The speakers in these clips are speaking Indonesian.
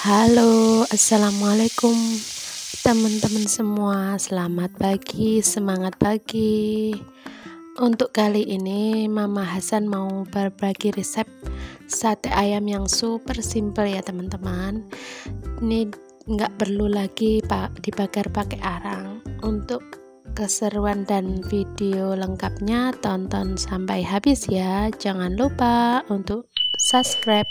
Halo, assalamualaikum teman-teman semua. Selamat pagi, semangat pagi. Untuk kali ini Mama Hasan mau berbagi resep sate ayam yang super simple ya teman-teman. Ini nggak perlu lagi dibakar pakai arang. Untuk keseruan dan video lengkapnya tonton sampai habis ya. Jangan lupa untuk subscribe.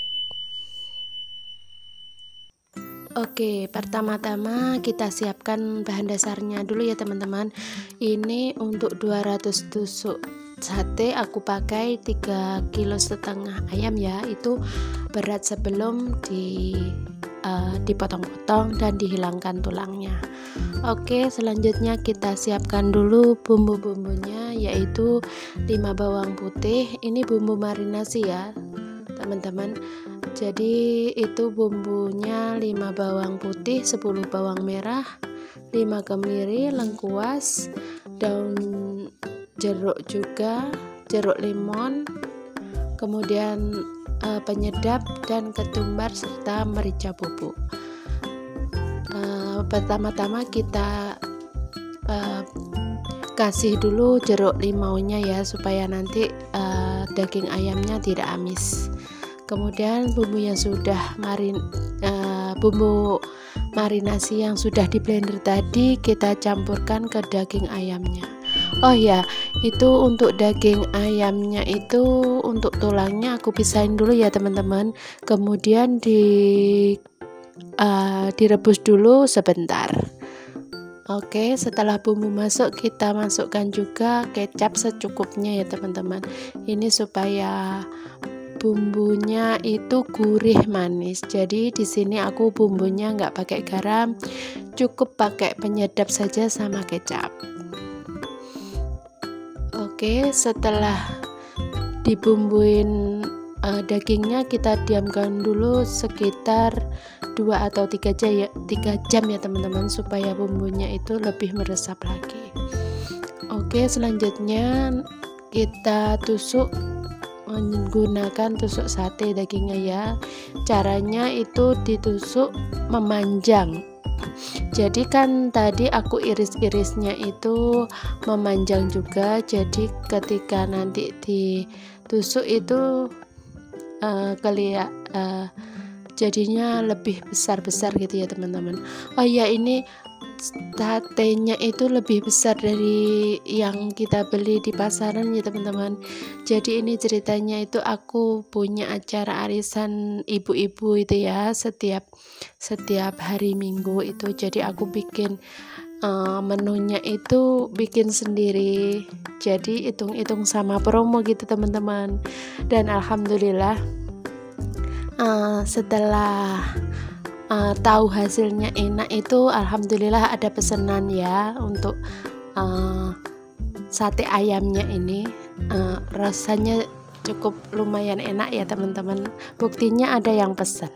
Oke, pertama-tama kita siapkan bahan dasarnya dulu ya teman-teman. Ini untuk 200 tusuk sate aku pakai 3,5 kg ayam ya. Itu berat sebelum dipotong-potong dan dihilangkan tulangnya. Oke, selanjutnya kita siapkan dulu bumbu-bumbunya, yaitu 5 bawang putih. Ini bumbu marinasi ya teman-teman. Jadi itu bumbunya 5 bawang putih, 10 bawang merah, 5 kemiri, lengkuas, daun jeruk juga, jeruk limon, kemudian penyedap dan ketumbar serta merica bubuk. Pertama-tama kita kasih dulu jeruk limaunya ya, supaya nanti daging ayamnya tidak amis. Kemudian bumbu marinasi yang sudah di blender tadi kita campurkan ke daging ayamnya. Oh ya, itu untuk daging ayamnya itu untuk tulangnya aku pisahin dulu ya teman-teman. Kemudian direbus dulu sebentar. Oke, setelah bumbu masuk kita masukkan juga kecap secukupnya ya teman-teman. Ini supaya bumbunya itu gurih manis. Jadi di sini aku bumbunya nggak pakai garam, cukup pakai penyedap saja sama kecap. Oke, setelah dibumbuin dagingnya kita diamkan dulu sekitar 2 atau 3 jam ya teman-teman, supaya bumbunya itu lebih meresap lagi. Oke, selanjutnya kita tusuk menggunakan tusuk sate dagingnya ya. Caranya itu ditusuk memanjang. Jadi kan tadi aku iris-irisnya itu memanjang juga. Jadi ketika nanti ditusuk itu jadinya lebih besar-besar gitu ya teman-teman. Oh ya, ini satenya itu lebih besar dari yang kita beli di pasaran ya teman-teman. Jadi ini ceritanya itu aku punya acara arisan ibu-ibu itu ya, setiap hari Minggu itu. Jadi aku bikin menunya itu bikin sendiri. Jadi hitung-hitung sama promo gitu teman-teman. Dan alhamdulillah setelah tahu hasilnya enak itu alhamdulillah ada pesanan ya untuk sate ayamnya ini. Rasanya cukup lumayan enak ya teman-teman. Buktinya ada yang pesan.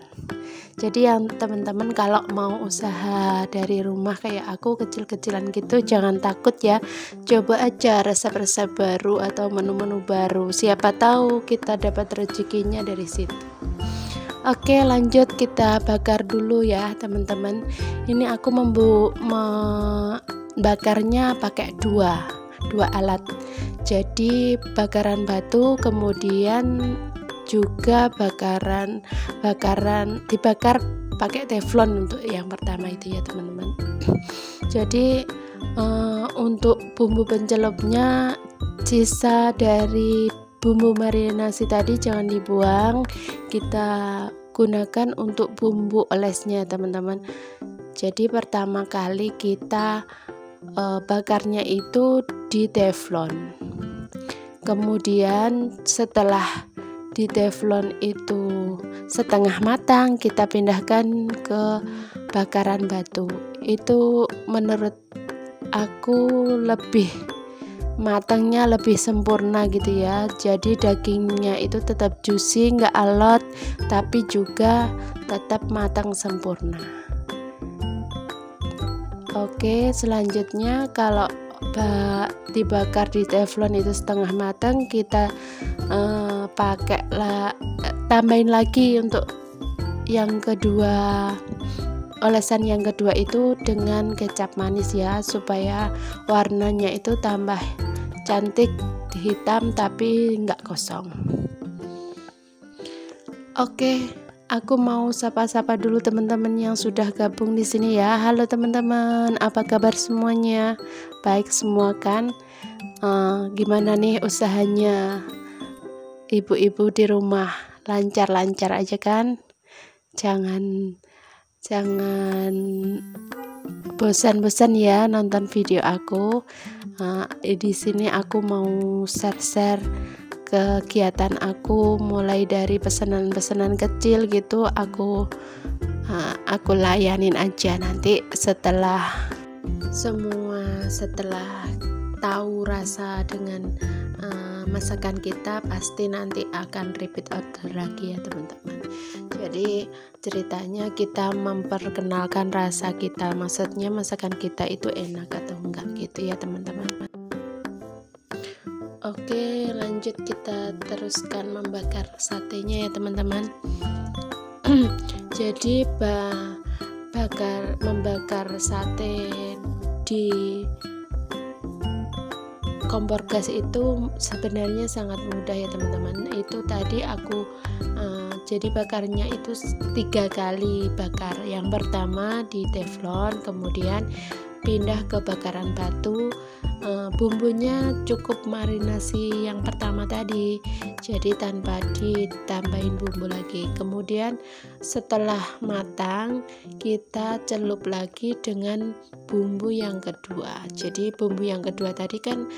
Jadi yang teman-teman kalau mau usaha dari rumah kayak aku kecil-kecilan gitu, jangan takut ya, coba aja resep-resep baru atau menu-menu baru, siapa tahu kita dapat rezekinya dari situ. Oke, lanjut kita bakar dulu ya teman-teman. Ini aku membakarnya pakai dua alat. Jadi bakaran batu, kemudian juga dibakar pakai teflon untuk yang pertama itu ya teman-teman. Jadi untuk bumbu pencelupnya, sisa dari bumbu marinasi tadi jangan dibuang, kita gunakan untuk bumbu olesnya teman-teman. Jadi pertama kali kita bakarnya itu di teflon. Kemudian setelah di teflon itu setengah matang, kita pindahkan ke bakaran batu. Itu menurut aku lebih matangnya lebih sempurna gitu ya. Jadi dagingnya itu tetap juicy, nggak alot, tapi juga tetap matang sempurna. Oke, selanjutnya kalau dibakar di teflon itu setengah matang, kita tambahin lagi untuk yang kedua, olesan yang kedua itu dengan kecap manis ya, supaya warnanya itu tambah cantik, hitam tapi nggak gosong. Oke, aku mau sapa-sapa dulu teman-teman yang sudah gabung di sini ya. Halo teman-teman, apa kabar semuanya? Baik semua kan? Gimana nih usahanya ibu-ibu di rumah? Lancar-lancar aja kan? Jangan bosan-bosan ya nonton video aku. Di sini aku mau share kegiatan aku, mulai dari pesanan-pesanan kecil gitu aku layanin aja. Nanti setelah tahu rasa dengan masakan kita, pasti nanti akan repeat order lagi ya teman-teman. Jadi ceritanya kita memperkenalkan rasa kita, maksudnya masakan kita itu enak atau enggak gitu ya teman-teman. Oke, lanjut kita teruskan membakar satenya ya teman-teman. Jadi membakar sate di kompor gas itu sebenarnya sangat mudah ya teman-teman. Itu tadi aku jadi bakarnya itu 3 kali bakar. Yang pertama di teflon, kemudian pindah ke bakaran batu. Bumbunya cukup marinasi yang pertama tadi, jadi tanpa ditambahin bumbu lagi. Kemudian setelah matang kita celup lagi dengan bumbu yang kedua. Jadi bumbu yang kedua tadi kan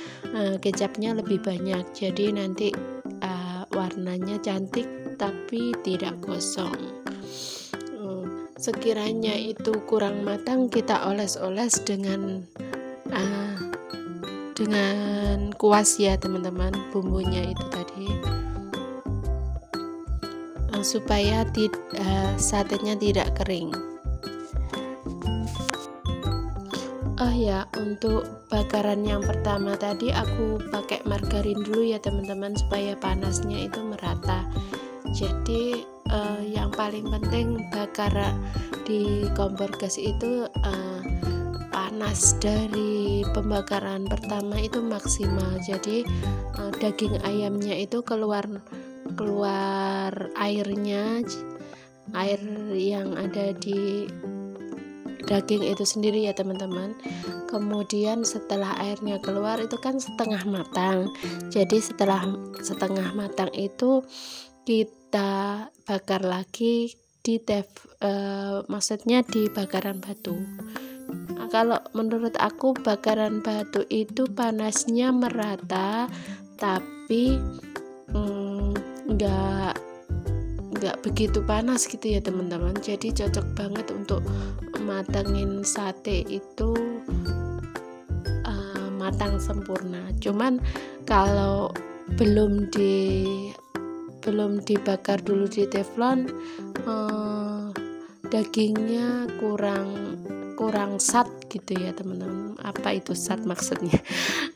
kecapnya lebih banyak, jadi nanti warnanya cantik tapi tidak gosong. Sekiranya itu kurang matang, kita oles-oles dengan kuas ya teman-teman, bumbunya itu tadi, supaya satenya tidak kering. Oh ya, untuk bakaran yang pertama tadi aku pakai margarin dulu ya teman-teman, supaya panasnya itu merata. Jadi yang paling penting bakar di kompor gas itu panas dari pembakaran pertama itu maksimal. Jadi daging ayamnya itu keluar airnya, air yang ada di daging itu sendiri ya teman-teman. Kemudian setelah airnya keluar itu kan setengah matang. Jadi setelah setengah matang itu kita bakar lagi maksudnya di bakaran batu. Kalau menurut aku bakaran batu itu panasnya merata, tapi nggak begitu panas gitu ya teman-teman. Jadi cocok banget untuk matangin sate itu matang sempurna. Cuman kalau belum dibakar dulu di teflon, dagingnya kurang sat gitu ya teman-teman. Apa itu sat maksudnya?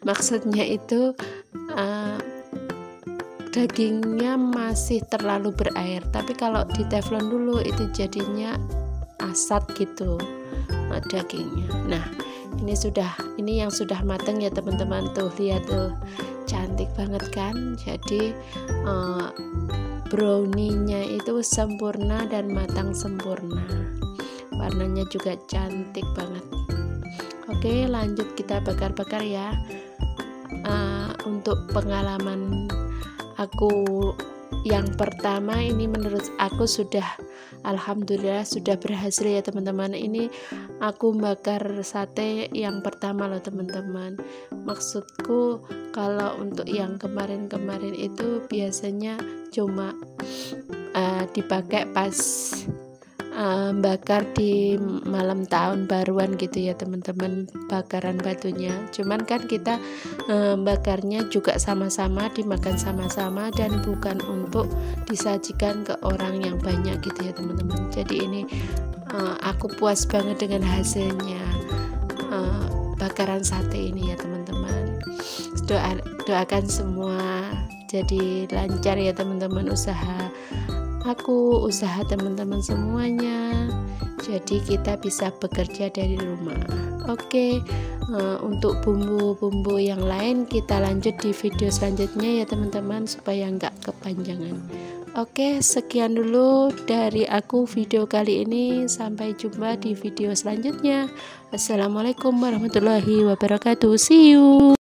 Maksudnya itu dagingnya masih terlalu berair, tapi kalau di teflon dulu itu jadinya asat gitu dagingnya. Nah, ini yang sudah matang ya teman-teman. Tuh lihat tuh, cantik banget kan. Jadi browninya itu sempurna dan matang sempurna, warnanya juga cantik banget. Oke, lanjut kita bakar-bakar ya. Untuk pengalaman aku yang pertama ini, menurut aku alhamdulillah sudah berhasil ya teman-teman. Ini aku bakar sate yang pertama loh teman-teman. Maksudku kalau untuk yang kemarin-kemarin itu biasanya cuma dipakai pas bakar di malam tahun baruan gitu ya teman-teman, bakaran batunya. Cuman kan kita bakarnya juga sama-sama, dimakan sama-sama, dan bukan untuk disajikan ke orang yang banyak gitu ya teman-teman. Jadi ini aku puas banget dengan hasilnya bakaran sate ini ya teman-teman. Doakan semua jadi lancar ya teman-teman usaha aku, usaha teman-teman semuanya. Jadi kita bisa bekerja dari rumah. Oke, untuk bumbu-bumbu yang lain kita lanjut di video selanjutnya ya teman-teman, supaya nggak kepanjangan. Oke, sekian dulu dari aku video kali ini. Sampai jumpa di video selanjutnya. Assalamualaikum warahmatullahi wabarakatuh. See you.